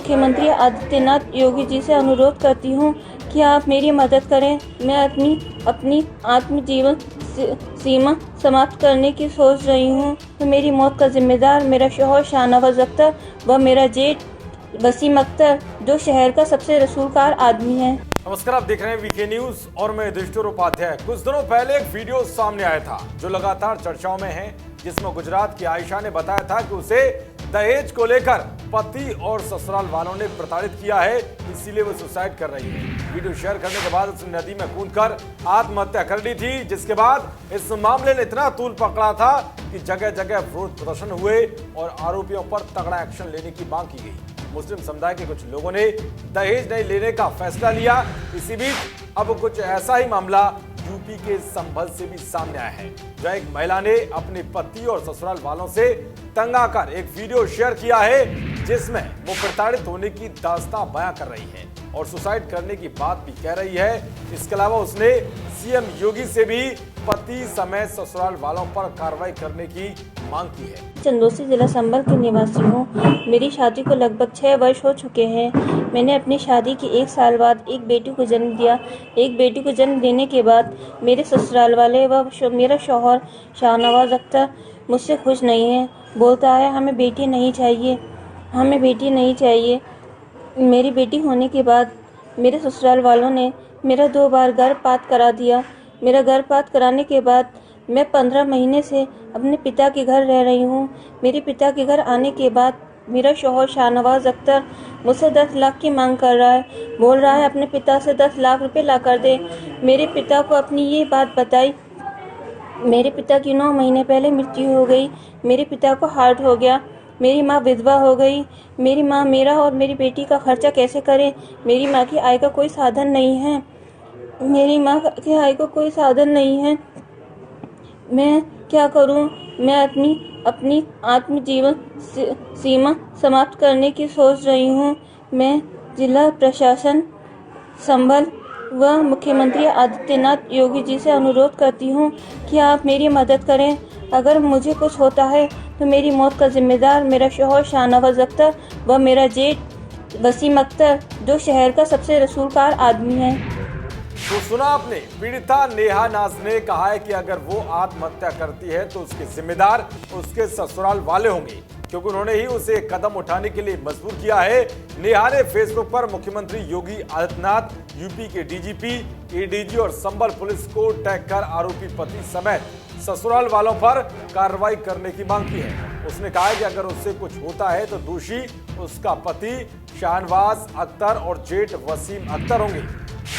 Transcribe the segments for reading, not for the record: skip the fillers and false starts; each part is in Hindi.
मुख्यमंत्री आदित्यनाथ योगी जी से अनुरोध करती हूँ कि आप मेरी मदद करें। मैं अपनी आत्मजीवन सीमा समाप्त करने की सोच रही हूँ। तो मेरी मौत का जिम्मेदार मेरा शौहर शाहनवाज अख्तर व मेरा जेठ वसीम अख्तर, जो शहर का सबसे रसूलकार आदमी है। नमस्कार, आप देख रहे हैं वीके न्यूज और मैं युधिष्ठिर उपाध्याय। कुछ दिनों पहले एक वीडियो सामने आया था जो लगातार चर्चाओं में है, जिसमें गुजरात की आयशा ने बताया था कि उसे दहेज को लेकर पति और ससुराल वालों ने प्रताड़ित किया है, इसीलिए वो सुसाइड कर रही है। वीडियो शेयर करने के बाद उसने नदी में कूदकर आत्महत्या कर ली थी, जिसके बाद इस मामले ने इतना तूल पकड़ा था कि जगह जगह विरोध प्रदर्शन हुए और आरोपियों पर तगड़ा एक्शन लेने की मांग की गई। मुस्लिम समुदाय के कुछ लोगों ने दहेज नहीं लेने का फैसला लिया। इसी बीच अब कुछ ऐसा ही मामला यूपी के संभल से भी सामने आया है, जहां एक महिला ने अपने पति और ससुराल वालों से तंग आकर एक वीडियो शेयर किया है, जिसमें वो प्रताड़ित होने की दास्तां बयां कर रही है और सुसाइड करने की बात भी कह रही है। इसके अलावा उसने सीएम योगी से भी पति समेत ससुराल वालों पर कार्रवाई करने की मांग की है। चंदौसी जिला संभल की निवासी हूँ। मेरी शादी को लगभग 6 वर्ष हो चुके हैं। मैंने अपनी शादी के 1 साल बाद एक बेटी को जन्म दिया। एक बेटी को जन्म देने के बाद मेरे ससुराल वाले व मेरा शौहर शाहनवाज अख्तर मुझसे खुश नहीं है। बोलता है हमें बेटी नहीं चाहिए, हमें बेटी नहीं चाहिए। मेरी बेटी होने के बाद मेरे ससुराल वालों ने मेरा 2 बार गर्भपात करा दिया। मेरा गर्भपात कराने के बाद मैं 15 महीने से अपने पिता के घर रह रही हूँ। मेरे पिता के घर आने के बाद मेरा शौहर शाहनवाज अख्तर मुझसे 10 लाख की मांग कर रहा है। बोल रहा है अपने पिता से 10 लाख रुपए ला कर दे। मेरे पिता को अपनी ये बात बताई। मेरे पिता की 9 महीने पहले मृत्यु हो गई। मेरे पिता को हार्ट हो गया। मेरी माँ विधवा हो गई। मेरी माँ मेरा और मेरी बेटी का खर्चा कैसे करे? मेरी माँ की आय का कोई साधन नहीं है। मेरी माँ के आय का कोई साधन नहीं है। मैं क्या करूं? मैं अपनी आत्मजीवन सीमा समाप्त करने की सोच रही हूं। मैं जिला प्रशासन संभल व मुख्यमंत्री आदित्यनाथ योगी जी से अनुरोध करती हूं कि आप मेरी मदद करें। अगर मुझे कुछ होता है तो मेरी मौत का जिम्मेदार मेरा शौहर शाहनवाज अख्तर व मेरा जेठ वसीम अख्तर, जो शहर का सबसे रसूलकार आदमी है। तो सुना आपने, पीड़िता नेहा नाज ने कहा है कि अगर वो आत्महत्या करती है तो उसके जिम्मेदार उसके ससुराल वाले होंगे, क्योंकि उन्होंने ही उसे एक कदम उठाने के लिए मजबूर किया है। नेहा ने फेसबुक पर मुख्यमंत्री योगी आदित्यनाथ, यूपी के डीजीपी, एडीजी और संभल पुलिस को टैग कर आरोपी पति समेत ससुराल वालों पर कार्रवाई करने की मांग की है। उसने कहा है कि अगर उससे कुछ होता है तो दोषी उसका पति शाहनवाज अख्तर और जेठ वसीम अख्तर होंगे।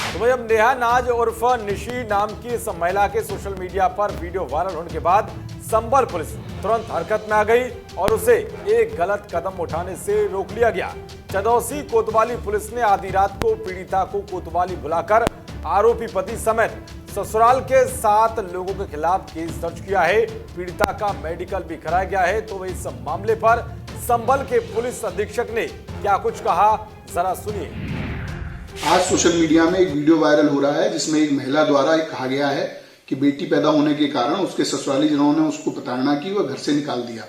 तो भाई, अब नेहा नाज उर्फ निशी नाम की इस महिला के सोशल मीडिया पर वीडियो वायरल होने के बाद संभल पुलिस तुरंत हरकत में आ गई और उसे एक गलत कदम उठाने से रोक लिया गया। चंदौसी कोतवाली पुलिस ने आधी रात को पीड़िता को कोतवाली बुलाकर आरोपी पति समेत ससुराल के 7 लोगों के खिलाफ केस दर्ज किया है। पीड़िता का मेडिकल भी कराया गया है। तो इस मामले पर संभल के पुलिस अधीक्षक ने क्या कुछ कहा, जरा सुनिए। आज सोशल मीडिया में एक वीडियो वायरल हो रहा है, जिसमें एक महिला द्वारा कहा गया है कि बेटी पैदा होने के कारण उसके ससुराली जनों ने उसको प्रताड़ना की व घर से निकाल दिया।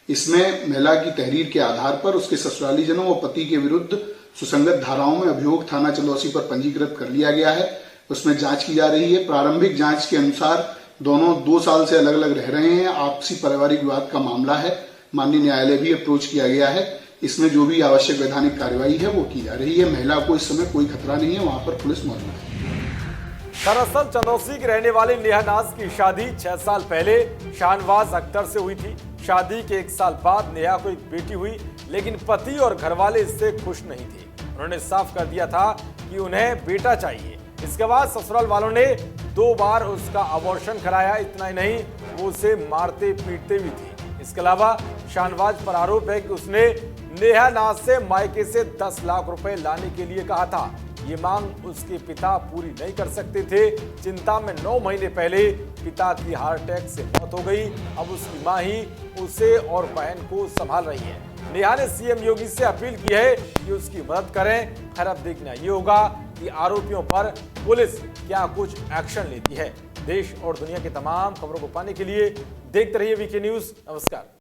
इसमें महिला की तहरीर के आधार पर उसके ससुराली जनों व पति के विरुद्ध सुसंगत धाराओं में अभियोग थाना चंदौसी पर पंजीकृत कर लिया गया है। उसमें जांच की जा रही है। प्रारंभिक जांच के अनुसार दोनों 2 साल से अलग अलग रह रहे हैं। आपसी पारिवारिक विवाद का मामला है। माननीय न्यायालय भी अप्रोच किया गया है। इसमें जो भी आवश्यक वैधानिक कार्यवाही है वो की जा रही है। महिला को इस समय कोई खतरा नहीं है, वहां पर पुलिस मौजूद है। दरअसल चंदौसी की रहने वाली नेहा नाज की शादी 6 साल पहले शाहनवाज अख्तर से हुई थी। शादी के 1 साल बाद नेहा को एक बेटी हुई, लेकिन पति और घरवाले इससे खुश नहीं थे। उन्होंने साफ कर दिया था कि उन्हें बेटा चाहिए। इसके बाद ससुराल वालों ने 2 बार उसका अबॉर्शन कराया। इतना ही नहीं, वो उसे मारते पीटते भी थे। इसके अलावा शाहनवाज पर आरोप है कि उसने नेहा नाज से मायके से 10 लाख रुपए लाने के लिए कहा था। ये मांग उसके पिता पूरी नहीं कर सकते थे। चिंता में 9 महीने पहले पिता की हार्ट अटैक से मौत हो गई। अब उसकी मां ही उसे और बहन को संभाल रही है। नेहा ने सीएम योगी से अपील की है कि उसकी मदद करें। खैर, अब देखना ये होगा कि आरोपियों पर पुलिस क्या कुछ एक्शन लेती है। देश और दुनिया की तमाम खबरों को पाने के लिए देखते रहिए वीके न्यूज। नमस्कार।